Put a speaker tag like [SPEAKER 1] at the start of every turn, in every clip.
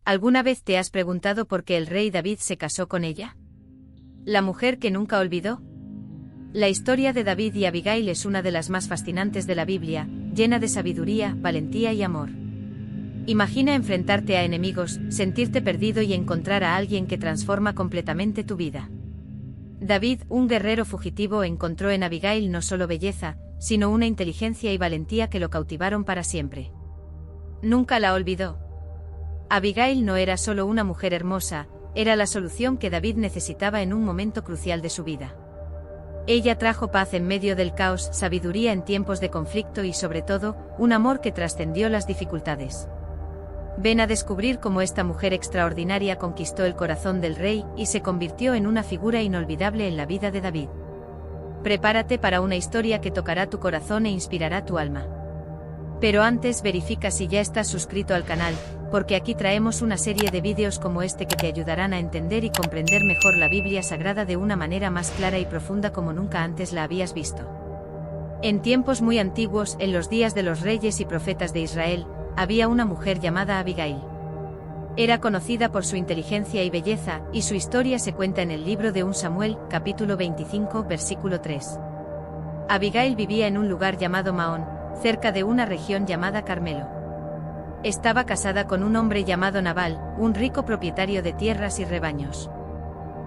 [SPEAKER 1] ¿Alguna vez te has preguntado por qué el rey David se casó con ella? ¿La mujer que nunca olvidó? La historia de David y Abigail es una de las más fascinantes de la Biblia, llena de sabiduría, valentía y amor. Imagina enfrentarte a enemigos, sentirte perdido y encontrar a alguien que transforma completamente tu vida. David, un guerrero fugitivo, encontró en Abigail no solo belleza, sino una inteligencia y valentía que lo cautivaron para siempre. Nunca la olvidó. Abigail no era solo una mujer hermosa, era la solución que David necesitaba en un momento crucial de su vida. Ella trajo paz en medio del caos, sabiduría en tiempos de conflicto y sobre todo, un amor que trascendió las dificultades. Ven a descubrir cómo esta mujer extraordinaria conquistó el corazón del rey y se convirtió en una figura inolvidable en la vida de David. Prepárate para una historia que tocará tu corazón e inspirará tu alma. Pero antes verifica si ya estás suscrito al canal, porque aquí traemos una serie de vídeos como este que te ayudarán a entender y comprender mejor la Biblia Sagrada de una manera más clara y profunda como nunca antes la habías visto. En tiempos muy antiguos, en los días de los reyes y profetas de Israel, había una mujer llamada Abigail. Era conocida por su inteligencia y belleza, y su historia se cuenta en el libro de 1 Samuel, capítulo 25, versículo 3. Abigail vivía en un lugar llamado Maón, cerca de una región llamada Carmelo. Estaba casada con un hombre llamado Nabal, un rico propietario de tierras y rebaños.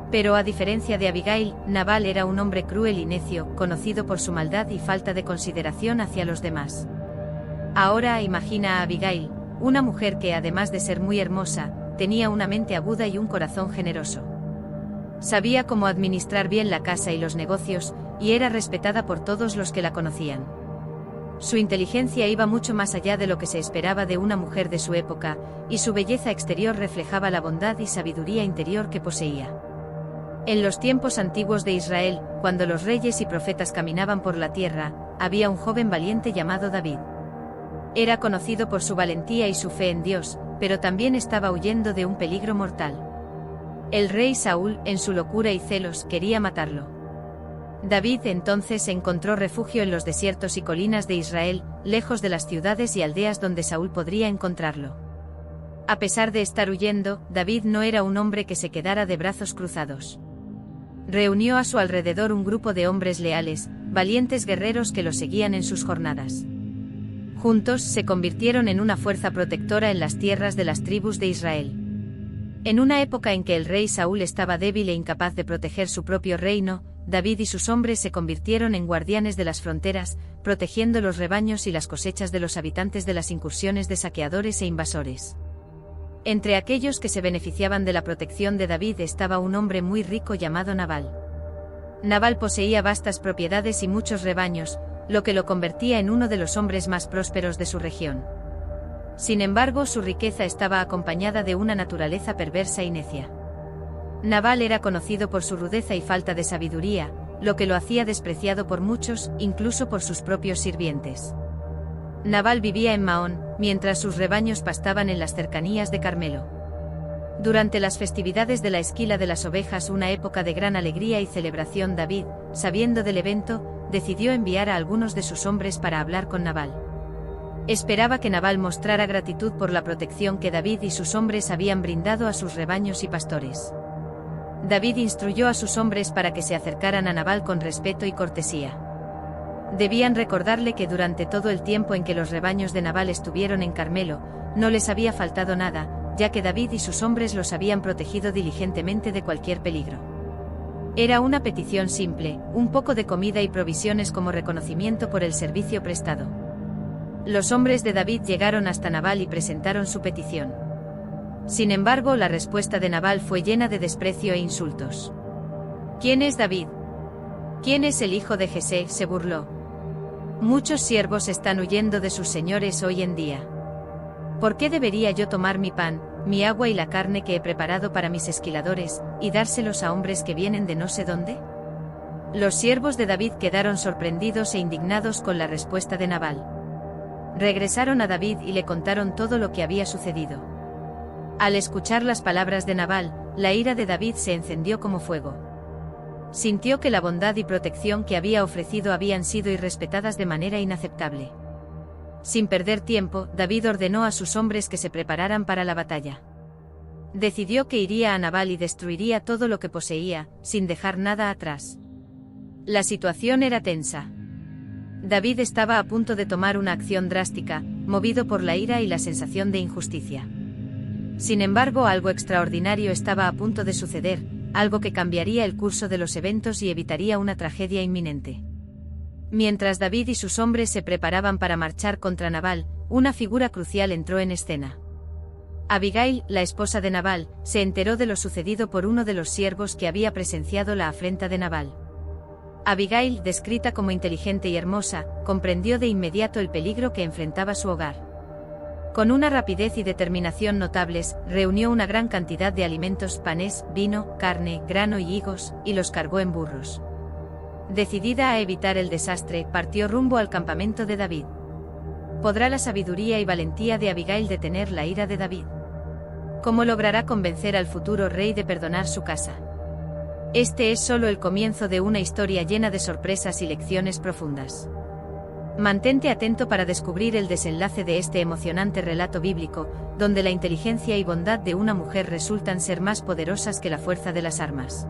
[SPEAKER 1] Pero a diferencia de Abigail, Nabal era un hombre cruel y necio, conocido por su maldad y falta de consideración hacia los demás. Ahora imagina a Abigail, una mujer que además de ser muy hermosa, tenía una mente aguda y un corazón generoso. Sabía cómo administrar bien la casa y los negocios, y era respetada por todos los que la conocían. Su inteligencia iba mucho más allá de lo que se esperaba de una mujer de su época, y su belleza exterior reflejaba la bondad y sabiduría interior que poseía. En los tiempos antiguos de Israel, cuando los reyes y profetas caminaban por la tierra, había un joven valiente llamado David. Era conocido por su valentía y su fe en Dios, pero también estaba huyendo de un peligro mortal. El rey Saúl, en su locura y celos, quería matarlo. David entonces encontró refugio en los desiertos y colinas de Israel, lejos de las ciudades y aldeas donde Saúl podría encontrarlo. A pesar de estar huyendo, David no era un hombre que se quedara de brazos cruzados. Reunió a su alrededor un grupo de hombres leales, valientes guerreros que lo seguían en sus jornadas. Juntos se convirtieron en una fuerza protectora en las tierras de las tribus de Israel. En una época en que el rey Saúl estaba débil e incapaz de proteger su propio reino, David y sus hombres se convirtieron en guardianes de las fronteras, protegiendo los rebaños y las cosechas de los habitantes de las incursiones de saqueadores e invasores. Entre aquellos que se beneficiaban de la protección de David estaba un hombre muy rico llamado Nabal. Nabal poseía vastas propiedades y muchos rebaños, lo que lo convertía en uno de los hombres más prósperos de su región. Sin embargo, su riqueza estaba acompañada de una naturaleza perversa y necia. Nabal era conocido por su rudeza y falta de sabiduría, lo que lo hacía despreciado por muchos, incluso por sus propios sirvientes. Nabal vivía en Maón, mientras sus rebaños pastaban en las cercanías de Carmelo. Durante las festividades de la esquila de las ovejas, una época de gran alegría y celebración, David, sabiendo del evento, decidió enviar a algunos de sus hombres para hablar con Nabal. Esperaba que Nabal mostrara gratitud por la protección que David y sus hombres habían brindado a sus rebaños y pastores. David instruyó a sus hombres para que se acercaran a Nabal con respeto y cortesía. Debían recordarle que durante todo el tiempo en que los rebaños de Nabal estuvieron en Carmelo, no les había faltado nada, ya que David y sus hombres los habían protegido diligentemente de cualquier peligro. Era una petición simple, un poco de comida y provisiones como reconocimiento por el servicio prestado. Los hombres de David llegaron hasta Nabal y presentaron su petición. Sin embargo, la respuesta de Nabal fue llena de desprecio e insultos. ¿Quién es David? ¿Quién es el hijo de Jesé?, se burló. Muchos siervos están huyendo de sus señores hoy en día. ¿Por qué debería yo tomar mi pan, mi agua y la carne que he preparado para mis esquiladores, y dárselos a hombres que vienen de no sé dónde? Los siervos de David quedaron sorprendidos e indignados con la respuesta de Nabal. Regresaron a David y le contaron todo lo que había sucedido. Al escuchar las palabras de Nabal, la ira de David se encendió como fuego. Sintió que la bondad y protección que había ofrecido habían sido irrespetadas de manera inaceptable. Sin perder tiempo, David ordenó a sus hombres que se prepararan para la batalla. Decidió que iría a Nabal y destruiría todo lo que poseía, sin dejar nada atrás. La situación era tensa. David estaba a punto de tomar una acción drástica, movido por la ira y la sensación de injusticia. Sin embargo, algo extraordinario estaba a punto de suceder, algo que cambiaría el curso de los eventos y evitaría una tragedia inminente. Mientras David y sus hombres se preparaban para marchar contra Nabal, una figura crucial entró en escena. Abigail, la esposa de Nabal, se enteró de lo sucedido por uno de los siervos que había presenciado la afrenta de Nabal. Abigail, descrita como inteligente y hermosa, comprendió de inmediato el peligro que enfrentaba su hogar. Con una rapidez y determinación notables, reunió una gran cantidad de alimentos, panes, vino, carne, grano y higos, y los cargó en burros. Decidida a evitar el desastre, partió rumbo al campamento de David. ¿Podrá la sabiduría y valentía de Abigail detener la ira de David? ¿Cómo logrará convencer al futuro rey de perdonar su casa? Este es solo el comienzo de una historia llena de sorpresas y lecciones profundas. Mantente atento para descubrir el desenlace de este emocionante relato bíblico, donde la inteligencia y bondad de una mujer resultan ser más poderosas que la fuerza de las armas.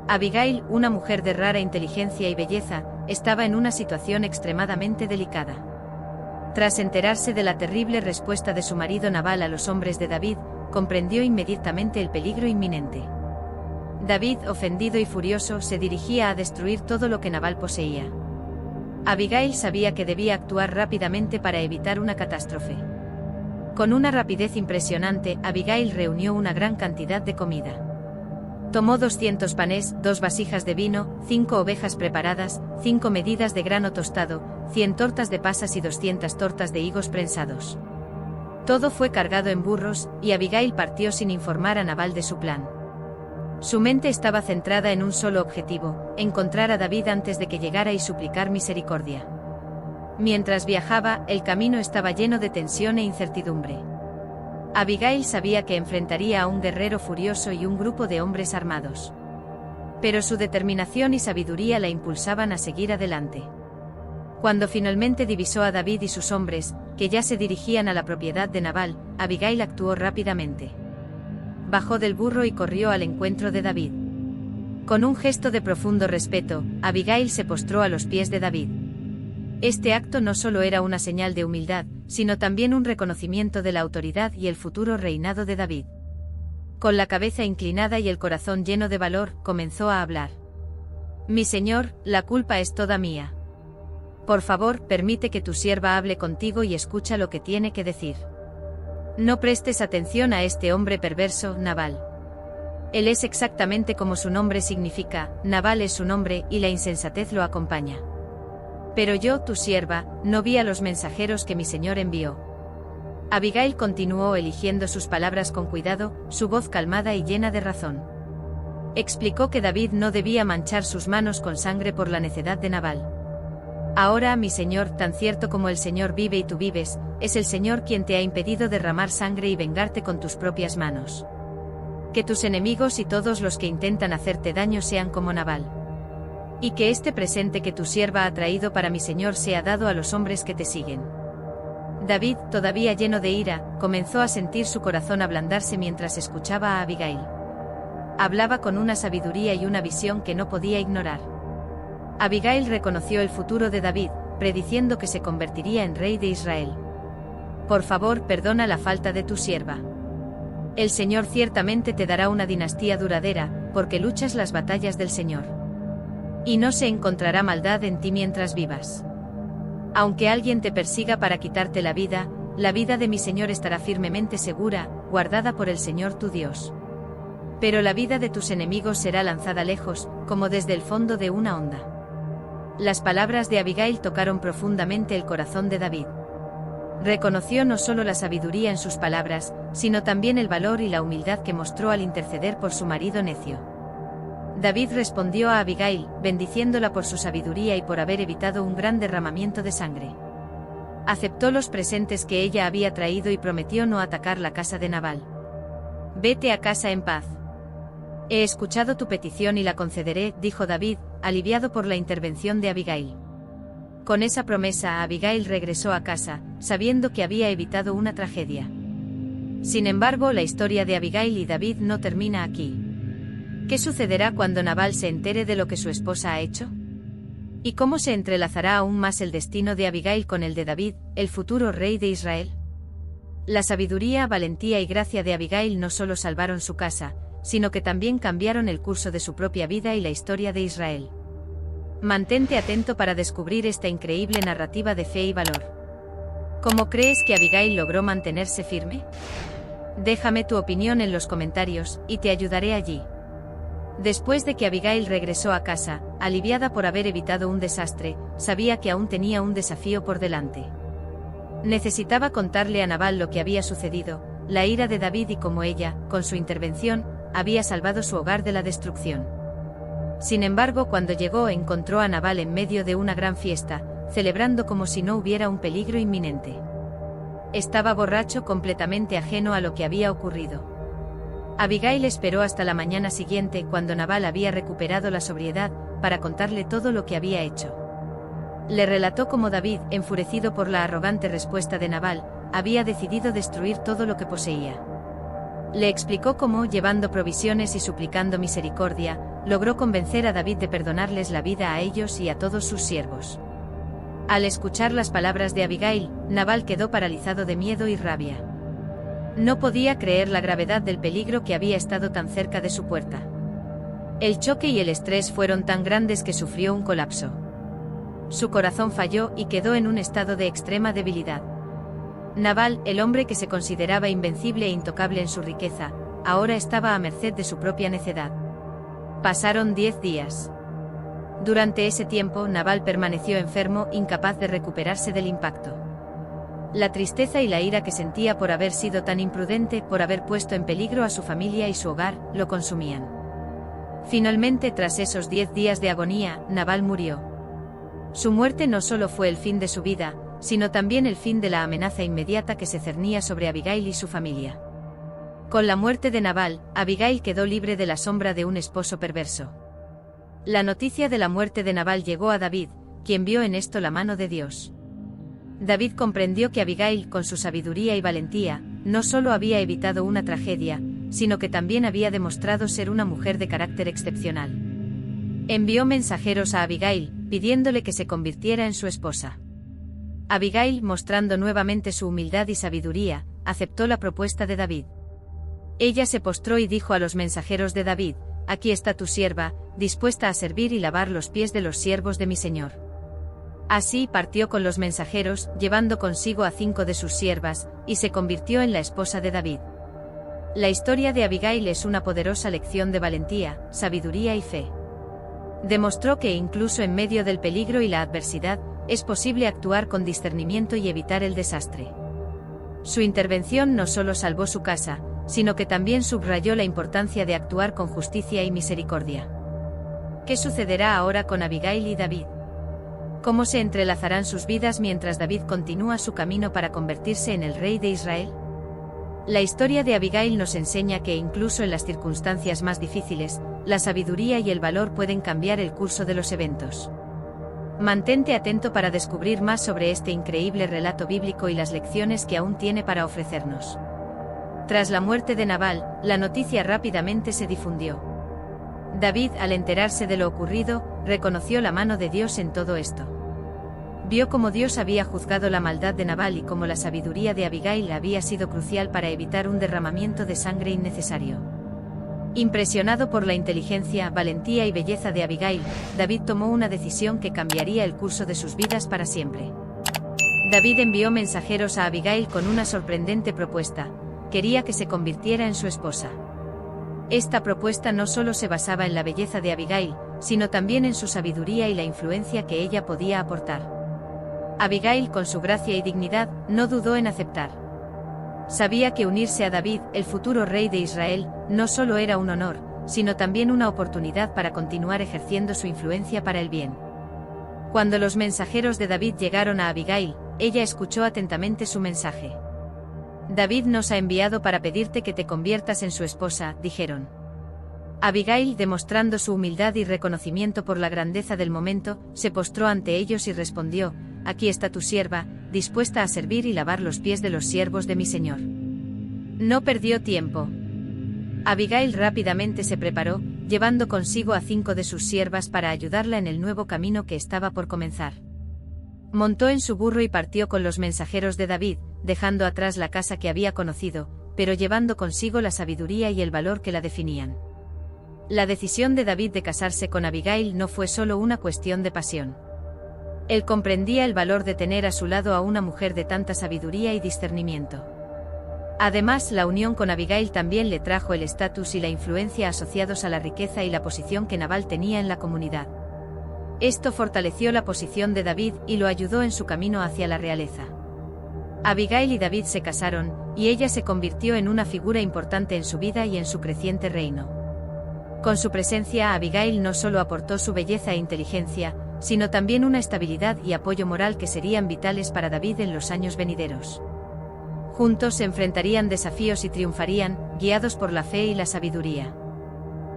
[SPEAKER 1] Abigail, una mujer de rara inteligencia y belleza, estaba en una situación extremadamente delicada. Tras enterarse de la terrible respuesta de su marido Nabal a los hombres de David, comprendió inmediatamente el peligro inminente. David, ofendido y furioso, se dirigía a destruir todo lo que Nabal poseía. Abigail sabía que debía actuar rápidamente para evitar una catástrofe. Con una rapidez impresionante, Abigail reunió una gran cantidad de comida. Tomó 200 panes, 2 vasijas de vino, 5 ovejas preparadas, 5 medidas de grano tostado, 100 tortas de pasas y 200 tortas de higos prensados. Todo fue cargado en burros, y Abigail partió sin informar a Nabal de su plan. Su mente estaba centrada en un solo objetivo: encontrar a David antes de que llegara y suplicar misericordia. Mientras viajaba, el camino estaba lleno de tensión e incertidumbre. Abigail sabía que enfrentaría a un guerrero furioso y un grupo de hombres armados. Pero su determinación y sabiduría la impulsaban a seguir adelante. Cuando finalmente divisó a David y sus hombres, que ya se dirigían a la propiedad de Nabal, Abigail actuó rápidamente. Bajó del burro y corrió al encuentro de David. Con un gesto de profundo respeto, Abigail se postró a los pies de David. Este acto no solo era una señal de humildad, sino también un reconocimiento de la autoridad y el futuro reinado de David. Con la cabeza inclinada y el corazón lleno de valor, comenzó a hablar. «Mi señor, la culpa es toda mía. Por favor, permite que tu sierva hable contigo y escucha lo que tiene que decir. No prestes atención a este hombre perverso, Nabal. Él es exactamente como su nombre significa, Nabal es su nombre y la insensatez lo acompaña. Pero yo, tu sierva, no vi a los mensajeros que mi señor envió». Abigail continuó eligiendo sus palabras con cuidado, su voz calmada y llena de razón. Explicó que David no debía manchar sus manos con sangre por la necedad de Nabal. «Ahora, mi señor, tan cierto como el Señor vive y tú vives, es el Señor quien te ha impedido derramar sangre y vengarte con tus propias manos. Que tus enemigos y todos los que intentan hacerte daño sean como Nabal. Y que este presente que tu sierva ha traído para mi señor sea dado a los hombres que te siguen». David, todavía lleno de ira, comenzó a sentir su corazón ablandarse mientras escuchaba a Abigail. Hablaba con una sabiduría y una visión que no podía ignorar. Abigail reconoció el futuro de David, prediciendo que se convertiría en rey de Israel. «Por favor, perdona la falta de tu sierva. El Señor ciertamente te dará una dinastía duradera, porque luchas las batallas del Señor. Y no se encontrará maldad en ti mientras vivas. Aunque alguien te persiga para quitarte la vida de mi Señor estará firmemente segura, guardada por el Señor tu Dios. Pero la vida de tus enemigos será lanzada lejos, como desde el fondo de una onda». Las palabras de Abigail tocaron profundamente el corazón de David. Reconoció no solo la sabiduría en sus palabras, sino también el valor y la humildad que mostró al interceder por su marido necio. David respondió a Abigail, bendiciéndola por su sabiduría y por haber evitado un gran derramamiento de sangre. Aceptó los presentes que ella había traído y prometió no atacar la casa de Nabal. «Vete a casa en paz. He escuchado tu petición y la concederé», dijo David, aliviado por la intervención de Abigail. Con esa promesa, Abigail regresó a casa, sabiendo que había evitado una tragedia. Sin embargo, la historia de Abigail y David no termina aquí. ¿Qué sucederá cuando Nabal se entere de lo que su esposa ha hecho? ¿Y cómo se entrelazará aún más el destino de Abigail con el de David, el futuro rey de Israel? La sabiduría, valentía y gracia de Abigail no solo salvaron su casa, sino que también cambiaron el curso de su propia vida y la historia de Israel. Mantente atento para descubrir esta increíble narrativa de fe y valor. ¿Cómo crees que Abigail logró mantenerse firme? Déjame tu opinión en los comentarios, y te ayudaré allí. Después de que Abigail regresó a casa, aliviada por haber evitado un desastre, sabía que aún tenía un desafío por delante. Necesitaba contarle a Nabal lo que había sucedido, la ira de David y cómo ella, con su intervención, había salvado su hogar de la destrucción. Sin embargo, cuando llegó encontró a Nabal en medio de una gran fiesta, celebrando como si no hubiera un peligro inminente. Estaba borracho, completamente ajeno a lo que había ocurrido. Abigail esperó hasta la mañana siguiente, cuando Nabal había recuperado la sobriedad, para contarle todo lo que había hecho. Le relató cómo David, enfurecido por la arrogante respuesta de Nabal, había decidido destruir todo lo que poseía. Le explicó cómo, llevando provisiones y suplicando misericordia, logró convencer a David de perdonarles la vida a ellos y a todos sus siervos. Al escuchar las palabras de Abigail, Nabal quedó paralizado de miedo y rabia. No podía creer la gravedad del peligro que había estado tan cerca de su puerta. El choque y el estrés fueron tan grandes que sufrió un colapso. Su corazón falló y quedó en un estado de extrema debilidad. Nabal, el hombre que se consideraba invencible e intocable en su riqueza, ahora estaba a merced de su propia necedad. Pasaron 10 días. Durante ese tiempo, Nabal permaneció enfermo, incapaz de recuperarse del impacto. La tristeza y la ira que sentía por haber sido tan imprudente, por haber puesto en peligro a su familia y su hogar, lo consumían. Finalmente, tras esos 10 días de agonía, Nabal murió. Su muerte no solo fue el fin de su vida, sino también el fin de la amenaza inmediata que se cernía sobre Abigail y su familia. Con la muerte de Nabal, Abigail quedó libre de la sombra de un esposo perverso. La noticia de la muerte de Nabal llegó a David, quien vio en esto la mano de Dios. David comprendió que Abigail, con su sabiduría y valentía, no solo había evitado una tragedia, sino que también había demostrado ser una mujer de carácter excepcional. Envió mensajeros a Abigail, pidiéndole que se convirtiera en su esposa. Abigail, mostrando nuevamente su humildad y sabiduría, aceptó la propuesta de David. Ella se postró y dijo a los mensajeros de David: «Aquí está tu sierva, dispuesta a servir y lavar los pies de los siervos de mi señor». Así partió con los mensajeros, llevando consigo a 5 de sus siervas, y se convirtió en la esposa de David. La historia de Abigail es una poderosa lección de valentía, sabiduría y fe. Demostró que incluso en medio del peligro y la adversidad, es posible actuar con discernimiento y evitar el desastre. Su intervención no solo salvó su casa, sino que también subrayó la importancia de actuar con justicia y misericordia. ¿Qué sucederá ahora con Abigail y David? ¿Cómo se entrelazarán sus vidas mientras David continúa su camino para convertirse en el rey de Israel? La historia de Abigail nos enseña que incluso en las circunstancias más difíciles, la sabiduría y el valor pueden cambiar el curso de los eventos. Mantente atento para descubrir más sobre este increíble relato bíblico y las lecciones que aún tiene para ofrecernos. Tras la muerte de Nabal, la noticia rápidamente se difundió. David, al enterarse de lo ocurrido, reconoció la mano de Dios en todo esto. Vio cómo Dios había juzgado la maldad de Nabal y cómo la sabiduría de Abigail había sido crucial para evitar un derramamiento de sangre innecesario. Impresionado por la inteligencia, valentía y belleza de Abigail, David tomó una decisión que cambiaría el curso de sus vidas para siempre. David envió mensajeros a Abigail con una sorprendente propuesta: quería que se convirtiera en su esposa. Esta propuesta no solo se basaba en la belleza de Abigail, sino también en su sabiduría y la influencia que ella podía aportar. Abigail, con su gracia y dignidad, no dudó en aceptar. Sabía que unirse a David, el futuro rey de Israel, no solo era un honor, sino también una oportunidad para continuar ejerciendo su influencia para el bien. Cuando los mensajeros de David llegaron a Abigail, ella escuchó atentamente su mensaje. «David nos ha enviado para pedirte que te conviertas en su esposa», dijeron. Abigail, demostrando su humildad y reconocimiento por la grandeza del momento, se postró ante ellos y respondió: «Aquí está tu sierva, dispuesta a servir y lavar los pies de los siervos de mi señor». No perdió tiempo. Abigail rápidamente se preparó, llevando consigo a 5 de sus siervas para ayudarla en el nuevo camino que estaba por comenzar. Montó en su burro y partió con los mensajeros de David, dejando atrás la casa que había conocido, pero llevando consigo la sabiduría y el valor que la definían. La decisión de David de casarse con Abigail no fue solo una cuestión de pasión. Él comprendía el valor de tener a su lado a una mujer de tanta sabiduría y discernimiento. Además, la unión con Abigail también le trajo el estatus y la influencia asociados a la riqueza y la posición que Nabal tenía en la comunidad. Esto fortaleció la posición de David y lo ayudó en su camino hacia la realeza. Abigail y David se casaron, y ella se convirtió en una figura importante en su vida y en su creciente reino. Con su presencia, Abigail no solo aportó su belleza e inteligencia, sino también una estabilidad y apoyo moral que serían vitales para David en los años venideros. Juntos se enfrentarían desafíos y triunfarían, guiados por la fe y la sabiduría.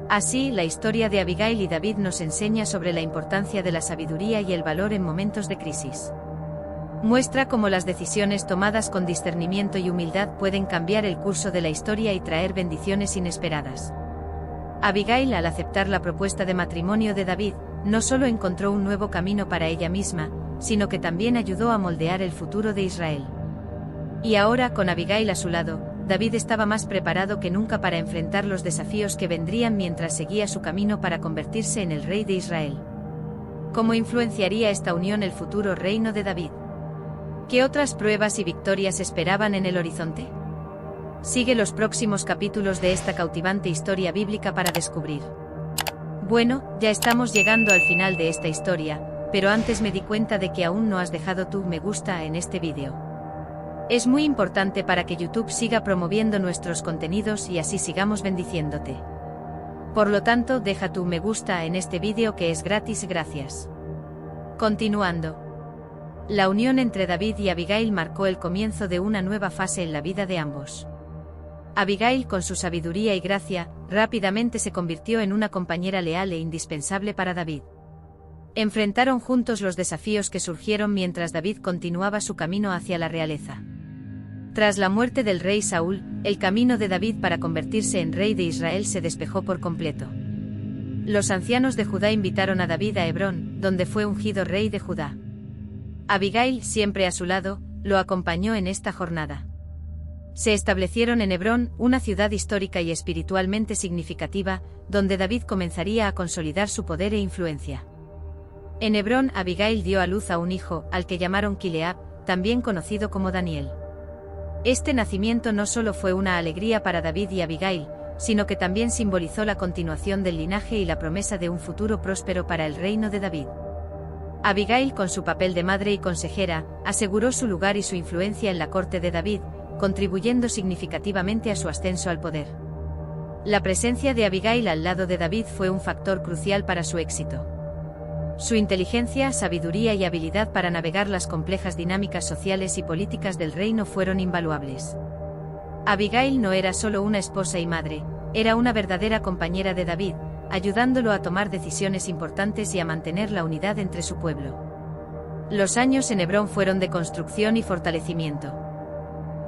[SPEAKER 1] Así, la historia de Abigail y David nos enseña sobre la importancia de la sabiduría y el valor en momentos de crisis. Muestra cómo las decisiones tomadas con discernimiento y humildad pueden cambiar el curso de la historia y traer bendiciones inesperadas. Abigail, al aceptar la propuesta de matrimonio de David, no solo encontró un nuevo camino para ella misma, sino que también ayudó a moldear el futuro de Israel. Y ahora, con Abigail a su lado, David estaba más preparado que nunca para enfrentar los desafíos que vendrían mientras seguía su camino para convertirse en el rey de Israel. ¿Cómo influenciaría esta unión el futuro reino de David? ¿Qué otras pruebas y victorias esperaban en el horizonte? Sigue los próximos capítulos de esta cautivante historia bíblica para descubrir. Bueno, ya estamos llegando al final de esta historia, pero antes me di cuenta de que aún no has dejado tu me gusta en este vídeo. Es muy importante para que YouTube siga promoviendo nuestros contenidos y así sigamos bendiciéndote. Por lo tanto, deja tu me gusta en este vídeo que es gratis, gracias. Continuando. La unión entre David y Abigail marcó el comienzo de una nueva fase en la vida de ambos. Abigail, con su sabiduría y gracia, rápidamente se convirtió en una compañera leal e indispensable para David. Enfrentaron juntos los desafíos que surgieron mientras David continuaba su camino hacia la realeza. Tras la muerte del rey Saúl, el camino de David para convertirse en rey de Israel se despejó por completo. Los ancianos de Judá invitaron a David a Hebrón, donde fue ungido rey de Judá. Abigail, siempre a su lado, lo acompañó en esta jornada. Se establecieron en Hebrón, una ciudad histórica y espiritualmente significativa, donde David comenzaría a consolidar su poder e influencia. En Hebrón, Abigail dio a luz a un hijo, al que llamaron Kileab, también conocido como Daniel. Este nacimiento no solo fue una alegría para David y Abigail, sino que también simbolizó la continuación del linaje y la promesa de un futuro próspero para el reino de David. Abigail, con su papel de madre y consejera, aseguró su lugar y su influencia en la corte de David, contribuyendo significativamente a su ascenso al poder. La presencia de Abigail al lado de David fue un factor crucial para su éxito. Su inteligencia, sabiduría y habilidad para navegar las complejas dinámicas sociales y políticas del reino fueron invaluables. Abigail no era solo una esposa y madre, era una verdadera compañera de David, ayudándolo a tomar decisiones importantes y a mantener la unidad entre su pueblo. Los años en Hebrón fueron de construcción y fortalecimiento.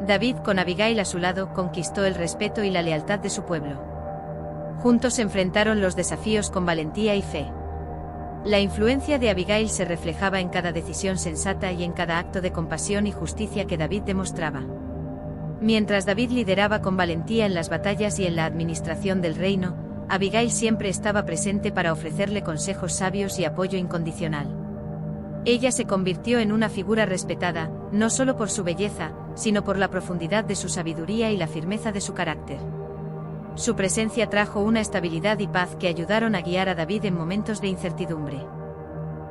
[SPEAKER 1] David, con Abigail a su lado, conquistó el respeto y la lealtad de su pueblo. Juntos enfrentaron los desafíos con valentía y fe. La influencia de Abigail se reflejaba en cada decisión sensata y en cada acto de compasión y justicia que David demostraba. Mientras David lideraba con valentía en las batallas y en la administración del reino, Abigail siempre estaba presente para ofrecerle consejos sabios y apoyo incondicional. Ella se convirtió en una figura respetada, no solo por su belleza, sino por la profundidad de su sabiduría y la firmeza de su carácter. Su presencia trajo una estabilidad y paz que ayudaron a guiar a David en momentos de incertidumbre.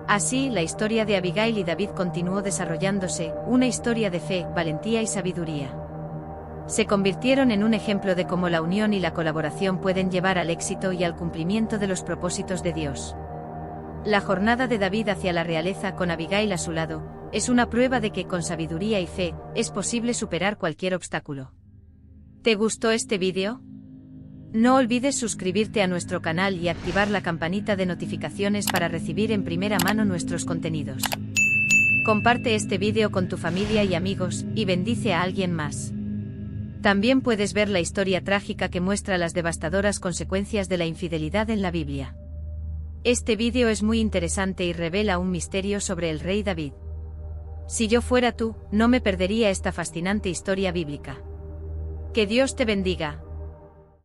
[SPEAKER 1] Así, la historia de Abigail y David continuó desarrollándose, una historia de fe, valentía y sabiduría. Se convirtieron en un ejemplo de cómo la unión y la colaboración pueden llevar al éxito y al cumplimiento de los propósitos de Dios. La jornada de David hacia la realeza con Abigail a su lado, es una prueba de que con sabiduría y fe, es posible superar cualquier obstáculo. ¿Te gustó este vídeo? No olvides suscribirte a nuestro canal y activar la campanita de notificaciones para recibir en primera mano nuestros contenidos. Comparte este vídeo con tu familia y amigos, y bendice a alguien más. También puedes ver la historia trágica que muestra las devastadoras consecuencias de la infidelidad en la Biblia. Este vídeo es muy interesante y revela un misterio sobre el rey David. Si yo fuera tú, no me perdería esta fascinante historia bíblica. Que Dios te bendiga.